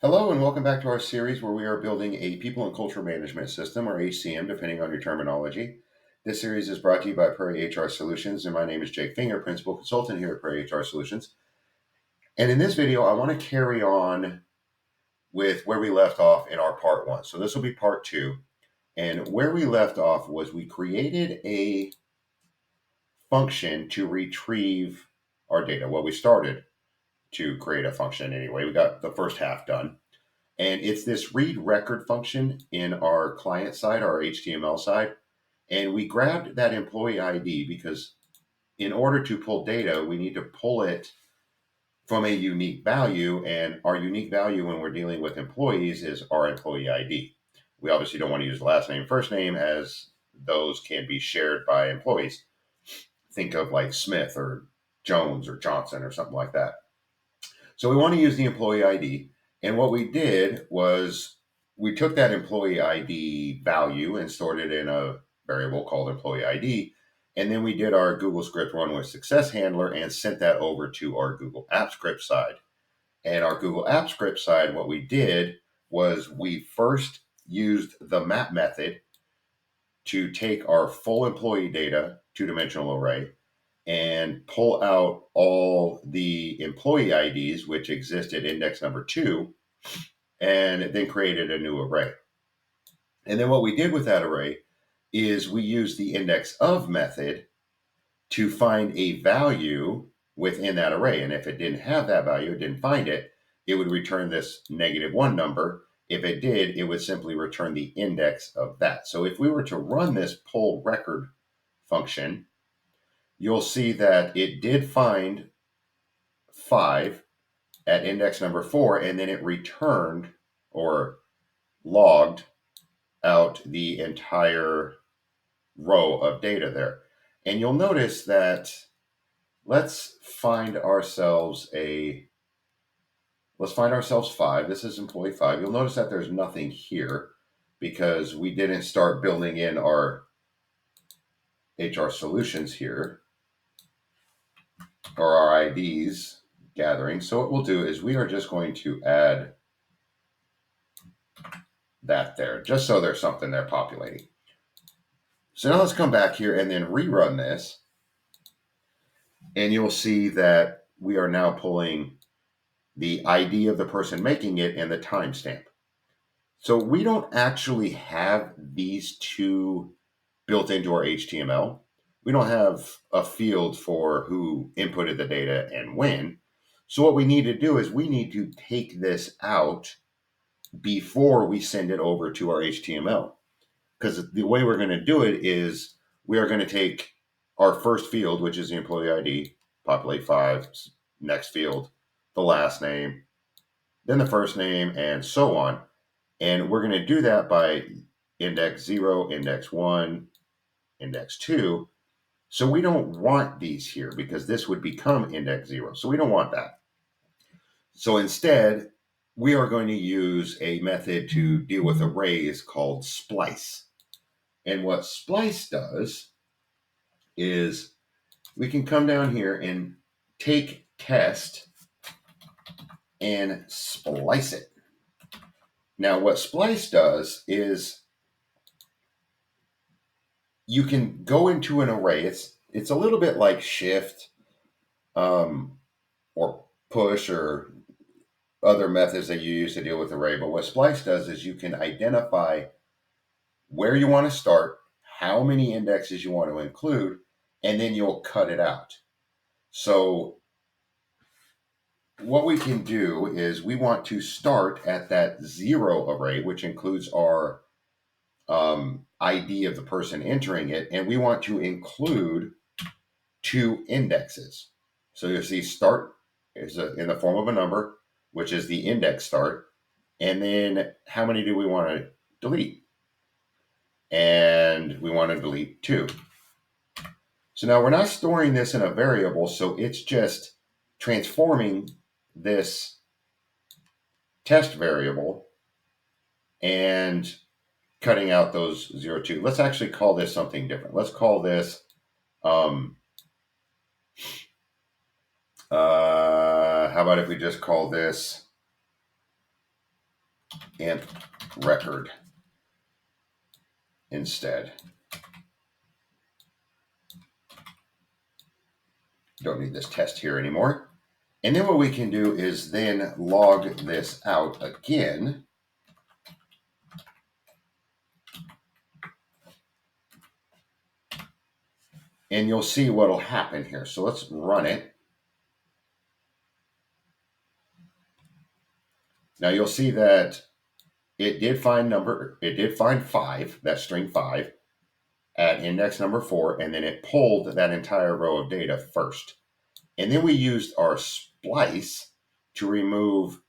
Hello, and welcome back to our series where we are building a people and culture management system, or HCM, depending on your terminology. This series is brought to you by Prairie HR Solutions, and my name is Jake Finger, Principal Consultant here at Prairie HR Solutions. And in this video, I want to carry on with where we left off in our part one. So this will be part two. And where we left off was we created a function to retrieve our data. Well, we started to create a function anyway. We got the first half done. And it's this read record function in our client side, our HTML side. And we grabbed that employee ID because in order to pull data, we need to pull it from a unique value. And our unique value when we're dealing with employees is our employee ID. We obviously don't want to use last name, first name, as those can be shared by employees. Think of like Smith or Jones or Johnson or something like that. So we want to use the employee ID. And what we did was we took that employee ID value and stored it in a variable called employee ID. And then we did our Google script run with success handler and sent that over to our Google Apps script side. And our Google Apps script side, what we did was we first used the map method to take our full employee data, two-dimensional array, and pull out all the employee IDs, which exist at index number 2, and then created a new array. And then what we did with that array is we used the indexOf method to find a value within that array. And if it didn't have that value, it didn't find it, it would return this -1 number. If it did, it would simply return the index of that. So if we were to run this pull record function, you'll see that it did find 5 at index number 4, and then it returned or logged out the entire row of data there. And you'll notice that let's find ourselves 5. This is employee 5. You'll notice that there's nothing here because we didn't start building in our HR solutions here or our IDs gathering. So what we'll do is we are just going to add that there, just so there's something there populating. So now let's come back here and then rerun this. And you'll see that we are now pulling the ID of the person making it and the timestamp. So we don't actually have these two built into our HTML. We don't have a field for who inputted the data and when. So what we need to do is we need to take this out before we send it over to our HTML. Because the way we're going to do it is we are going to take our first field, which is the employee ID, populate 5, next field, the last name, then the first name, and so on. And we're going to do that by index 0, index 1, index 2. So we don't want these here because this would become index 0. So we don't want that. So instead, we are going to use a method to deal with arrays called splice. And what splice does is we can come down here and take test and splice it. Now, what splice does is you can go into an array. It's a little bit like shift or push or other methods that you use to deal with array. But what splice does is you can identify where you want to start, how many indexes you want to include, and then you'll cut it out. So what we can do is we want to start at that 0 array, which includes our ID of the person entering it, and we want to include 2 indexes. So you'll see start is in the form of a number, which is the index start, and then how many do we want to delete? And we want to delete 2. So now we're not storing this in a variable, so it's just transforming this test variable and cutting out those 0, 2. Let's actually call this something different. Let's call this how about if we just call this imp record instead. Don't need this test here anymore. And then what we can do is then log this out again. And you'll see what will happen here. So let's run it. Now you'll see that it did find 5, that string 5, at index number 4, and then it pulled that entire row of data first. And then we used our splice to remove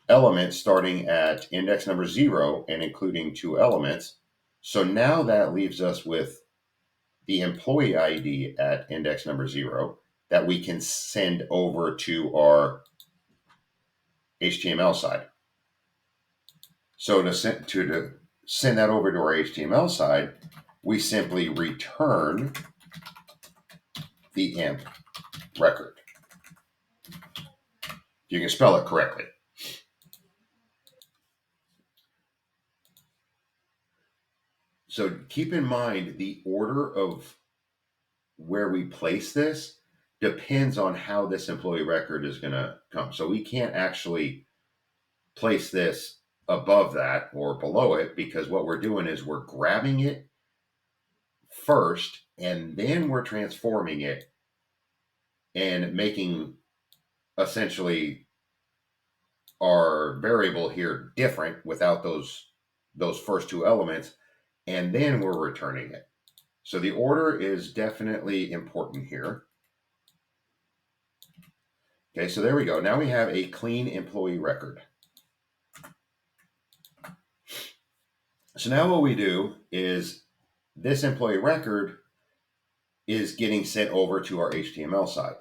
elements starting at index number 0 and including 2 elements. So now that leaves us with the employee ID at index number 0 that we can send over to our HTML side. So to send that over to our HTML side, we simply return the imp record. You can spell it correctly. So keep in mind the order of where we place this depends on how this employee record is going to come. So we can't actually place this above that or below it, because what we're doing is we're grabbing it first and then we're transforming it and making essentially our variable here different without those first 2 elements, and then we're returning it. So the order is definitely important here. Okay, so there we go. Now we have a clean employee record. So now what we do is this employee record is getting sent over to our HTML side.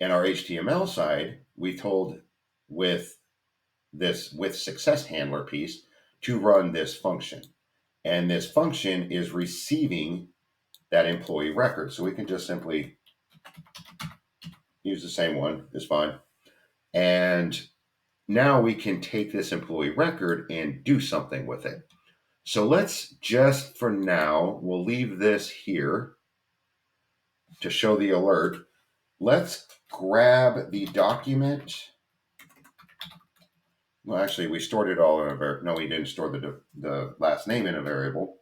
And our HTML side, we told with this with success handler piece to run this function. And this function is receiving that employee record. So we can just simply use the same one, it's fine. And now we can take this employee record and do something with it. So let's just, for now, we'll leave this here to show the alert. Let's grab the document. Well, actually, we stored it all in a variable. No, we didn't store the last name in a variable.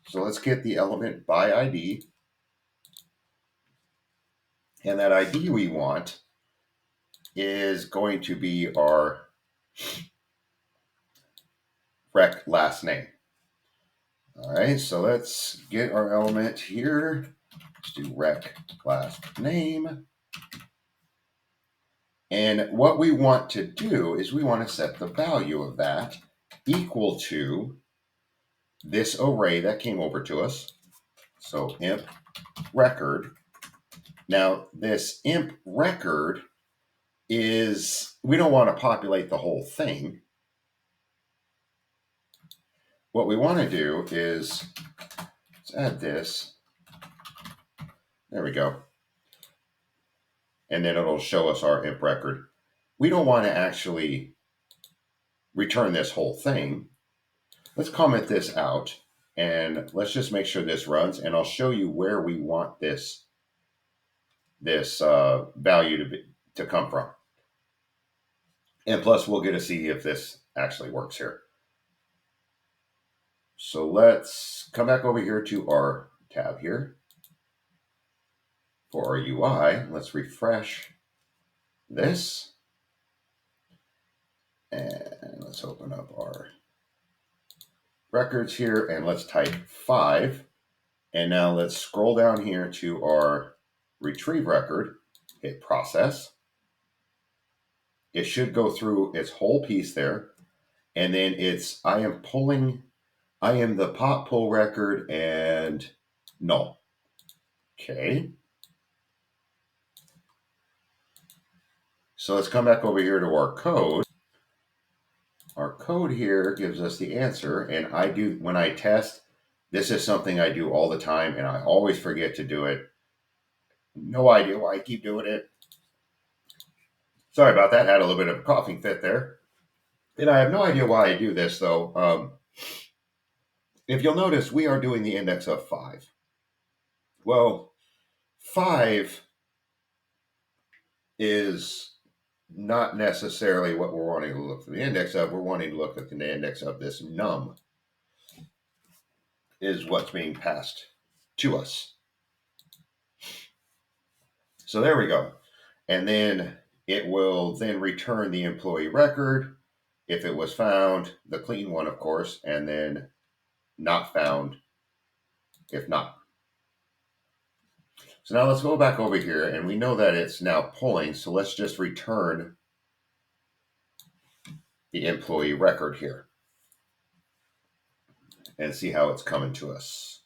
So let's get the element by ID. And that ID we want is going to be our rec last name. All right, so let's get our element here. Let's do rec last name. And what we want to do is we want to set the value of that equal to this array that came over to us. So imp record. Now this imp record is, we don't want to populate the whole thing. What we want to do is, let's add this. There we go. And then it'll show us our imp record. We don't want to actually return this whole thing. Let's comment this out and let's just make sure this runs, and I'll show you where we want this value to come from. And plus we'll get to see if this actually works here. So let's come back over here to our tab here. For our UI, let's refresh this. And let's open up our records here and let's type 5. And now let's scroll down here to our retrieve record, hit process. It should go through its whole piece there. And then it's, I am the pop pull record and null. Okay. So let's come back over here to our code. Our code here gives us the answer, and when I test, this is something I do all the time, and I always forget to do it. No idea why I keep doing it. Sorry about that. Had a little bit of a coughing fit there. And I have no idea why I do this, though. If you'll notice, we are doing the index of 5. Well, 5 is not necessarily what we're wanting to look for the index of. We're wanting to look at the index of this num is what's being passed to us. So there we go. And then it will then return the employee record if it was found, the clean one, of course, and then not found if not. So now let's go back over here, and we know that it's now pulling, so let's just return the employee record here and see how it's coming to us.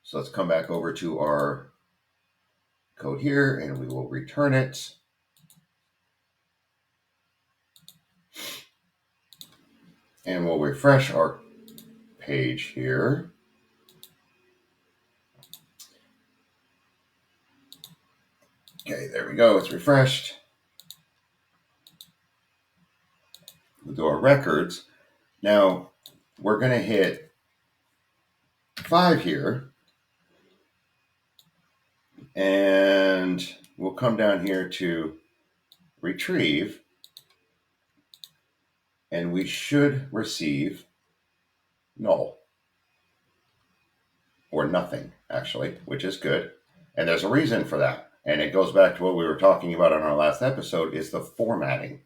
So let's come back over to our code here, and we will return it. And we'll refresh our page here. Okay, there we go. It's refreshed. We'll do our records. Now, we're going to hit 5 here. And we'll come down here to retrieve. And we should receive null. Or nothing, actually, which is good. And there's a reason for that. And it goes back to what we were talking about on our last episode, is the formatting.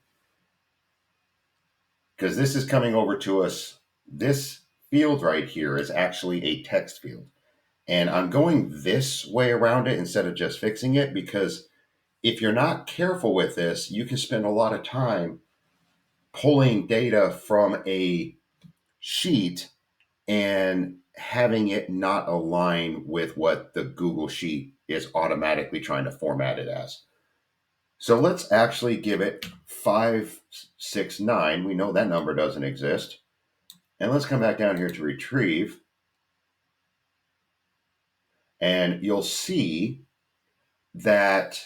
Because this is coming over to us. This field right here is actually a text field. And I'm going this way around it instead of just fixing it, because if you're not careful with this, you can spend a lot of time pulling data from a sheet and having it not align with what the Google Sheet is automatically trying to format it as. So let's actually give it 569. We know that number doesn't exist. And let's come back down here to retrieve. And you'll see that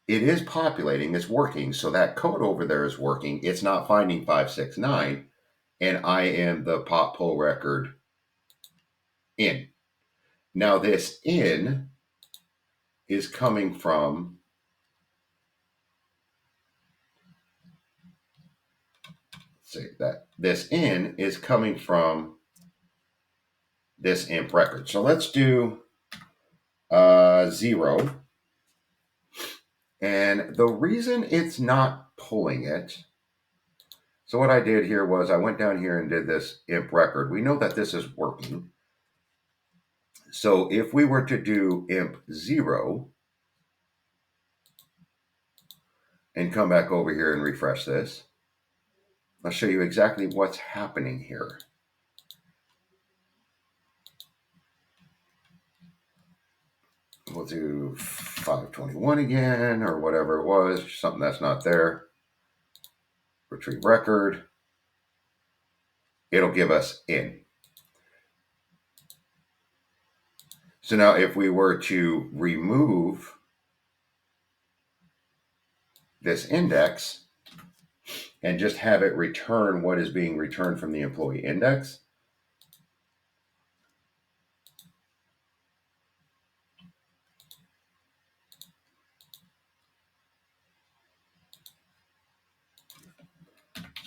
it is populating, it's working. So that code over there is working. It's not finding 569. And I am the pop pull record in. Now this in is coming from, say that this in is coming from this imp record. So let's do 0. And the reason it's not pulling it, so what I did here was I went down here and did this imp record. We know that this is working. So if we were to do imp 0 and come back over here and refresh this, I'll show you exactly what's happening here. We'll do 521 again, or whatever it was, something that's not there. Retrieve record. It'll give us in. So now if we were to remove this index and just have it return what is being returned from the employee index,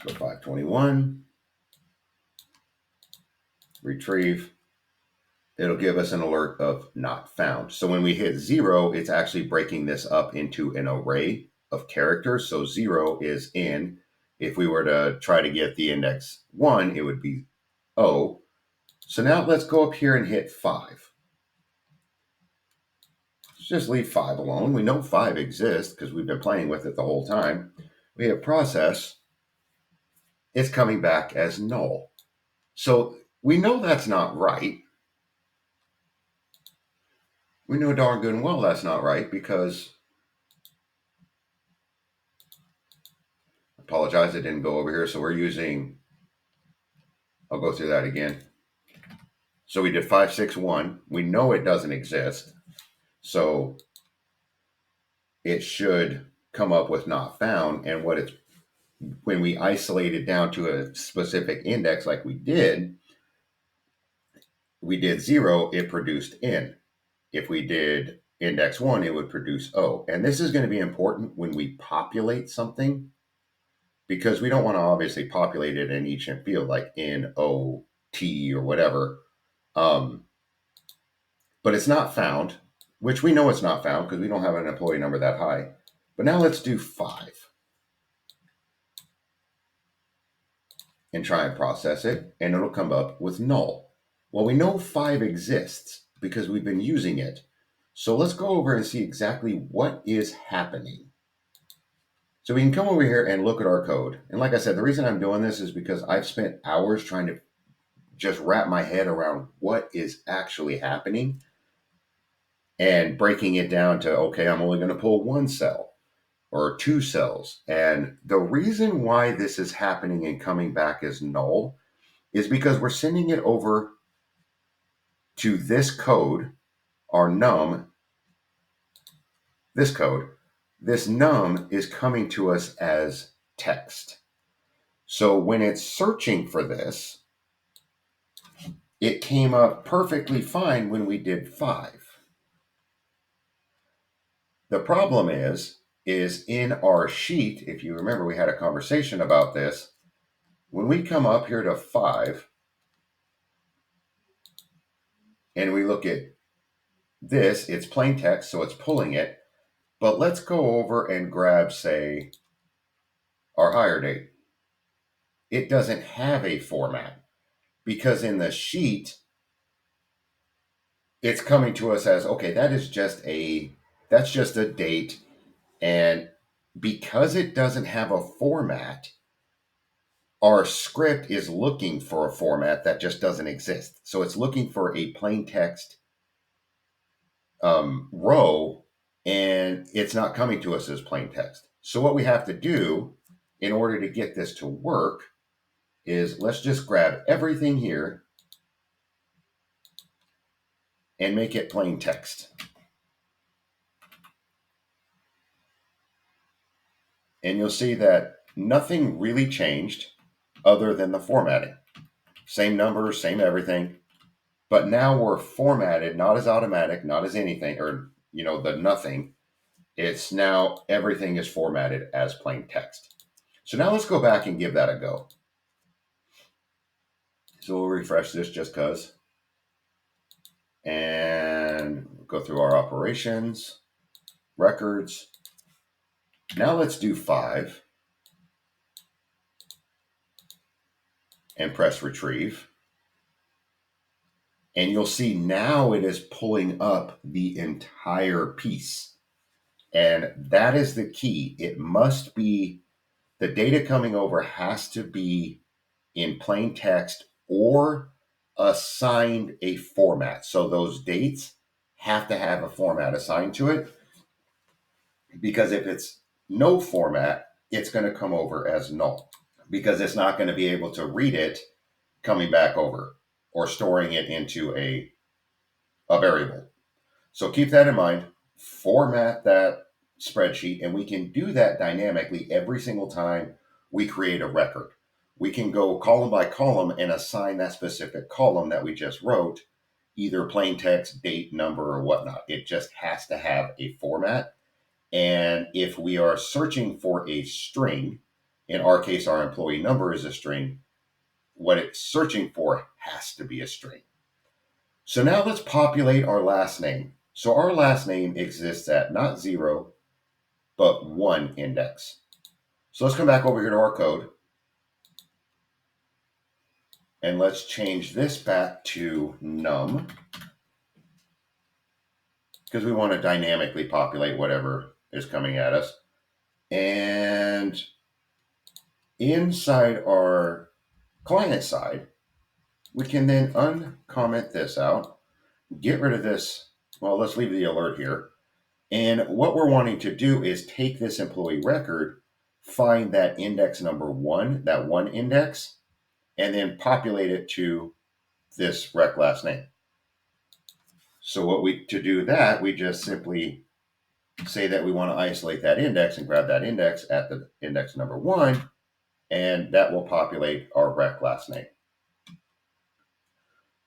let's go 521, retrieve. It'll give us an alert of not found. So when we hit 0, it's actually breaking this up into an array of characters. So 0 is in. If we were to try to get the index 1, it would be O. So now let's go up here and hit 5. Let's just leave 5 alone. We know 5 exists because we've been playing with it the whole time. We hit process. It's coming back as null. So we know that's not right. We know darn good and well that's not right because, I apologize, it didn't go over here. So we're using, I'll go through that again. So we did 561. We know it doesn't exist. So it should come up with not found. And when we isolate it down to a specific index like we did 0, it produced N. If we did index 1, it would produce O. And this is going to be important when we populate something, because we don't want to obviously populate it in each field like N, O, T, or whatever. But it's not found, which we know it's not found because we don't have an employee number that high. But now let's do 5 and try and process it, and it'll come up with null. Well, we know 5 exists because we've been using it. So let's go over and see exactly what is happening. So we can come over here and look at our code. And like I said, the reason I'm doing this is because I've spent hours trying to just wrap my head around what is actually happening and breaking it down to, okay, I'm only going to pull 1 cell or 2 cells. And the reason why this is happening and coming back as null is because we're sending it over to this code, our num, this code. This num is coming to us as text. So when it's searching for this, it came up perfectly fine when we did 5. The problem is in our sheet, if you remember, we had a conversation about this. When we come up here to 5 and we look at this, it's plain text, so it's pulling it. But let's go over and grab, say, our hire date. It doesn't have a format because in the sheet, it's coming to us as, okay, that's just a date. And because it doesn't have a format, our script is looking for a format that just doesn't exist. So it's looking for a plain text row, and it's not coming to us as plain text. So what we have to do in order to get this to work is let's just grab everything here and make it plain text. And you'll see that nothing really changed other than the formatting. Same numbers, same everything. But now we're formatted, not as automatic, not as anything, or, the nothing. It's now everything is formatted as plain text. So now let's go back and give that a go. So we'll refresh this just because. And go through our operations, records. Now let's do 5 and press retrieve. And you'll see now it is pulling up the entire piece. And that is the key. It must be, the data coming over has to be in plain text or assigned a format. So those dates have to have a format assigned to it, because if it's no format, it's going to come over as null because it's not going to be able to read it coming back over or storing it into a variable. So keep that in mind. Format that spreadsheet, and we can do that dynamically every single time we create a record. We can go column by column and assign that specific column that we just wrote either plain text, date, number, or whatnot. It just has to have a format. And if we are searching for a string, in our case, our employee number is a string, what it's searching for has to be a string. So now let's populate our last name. So our last name exists at not 0, but 1 index. So let's come back over here to our code. And let's change this back to num, because we want to dynamically populate whatever is coming at us. And inside our client side, we can then uncomment this out, get rid of this. Well, let's leave the alert here. And what we're wanting to do is take this employee record, find that index number 1, that 1 index, and then populate it to this rec last name. So to do that, we just simply say that we want to isolate that index and grab that index at the index number 1, and that will populate our rec last name.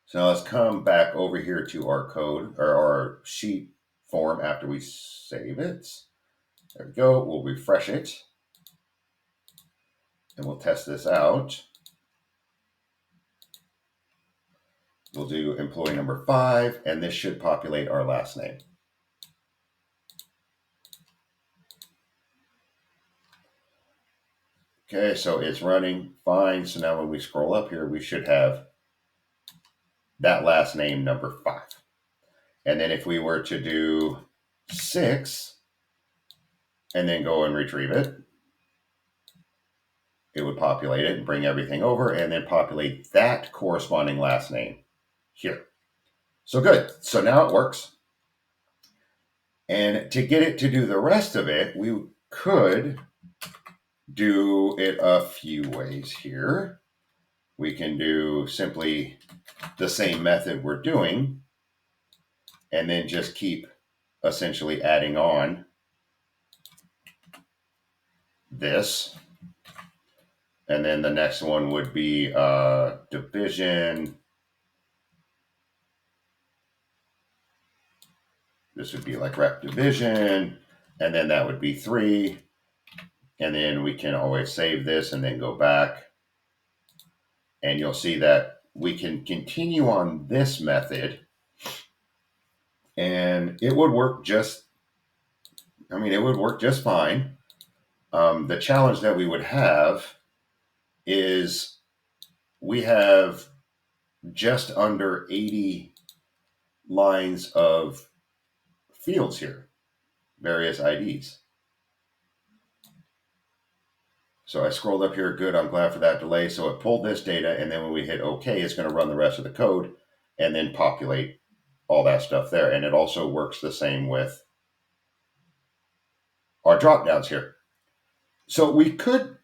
So now let's come back over here to our code or our sheet form after we save it. There we go. We'll refresh it and we'll test this out. We'll do employee number 5, and this should populate our last name. Okay, so it's running fine. So now when we scroll up here, we should have that last name number 5. And then if we were to do 6 and then go and retrieve it, it would populate it and bring everything over and then populate that corresponding last name here. So good. So now it works. And to get it to do the rest of it, we could do it a few ways here. We can do simply the same method we're doing and then just keep essentially adding on this. And then the next one would be division. This would be like rep division, and then that would be 3. And then we can always save this and then go back. And you'll see that we can continue on this method and it would work just fine. The challenge that we would have is we have just under 80 lines of fields here, various IDs. So I scrolled up here, good, I'm glad for that delay. So it pulled this data, and then when we hit OK, it's going to run the rest of the code and then populate all that stuff there. And it also works the same with our drop downs here. So we could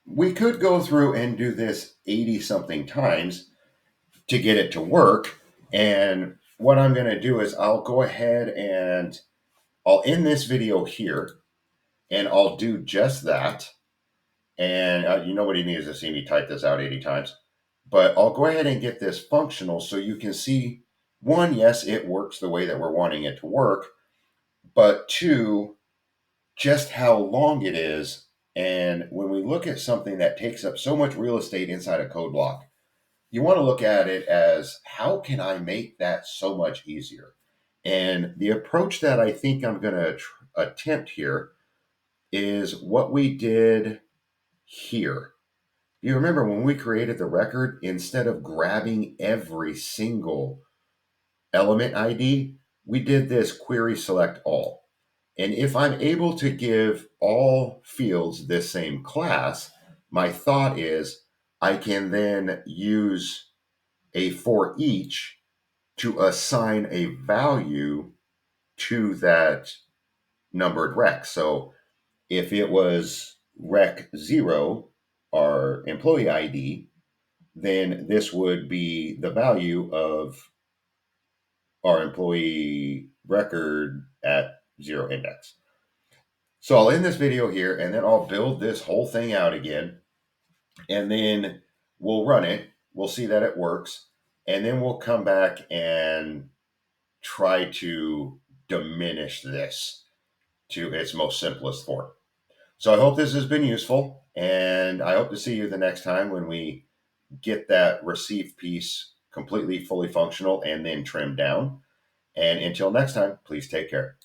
go through and do this 80 something times to get it to work. And what I'm going to do is I'll go ahead and I'll end this video here and I'll do just that. And nobody needs to see me type this out 80 times, but I'll go ahead and get this functional so you can see, 1, yes, it works the way that we're wanting it to work, but 2, just how long it is. And when we look at something that takes up so much real estate inside a code block, you want to look at it as, how can I make that so much easier? And the approach that I think I'm going to attempt here is what we did here. You remember when we created the record, instead of grabbing every single element ID, we did this query select all. And if I'm able to give all fields this same class, my thought is I can then use a for each to assign a value to that numbered rec. So if it was rec 0, our employee ID, then this would be the value of our employee record at 0 index. So I'll end this video here and then I'll build this whole thing out again and then we'll run it. We'll see that it works. And then we'll come back and try to diminish this to its most simplest form. So I hope this has been useful, and I hope to see you the next time when we get that receive piece completely fully functional and then trimmed down. And until next time, please take care.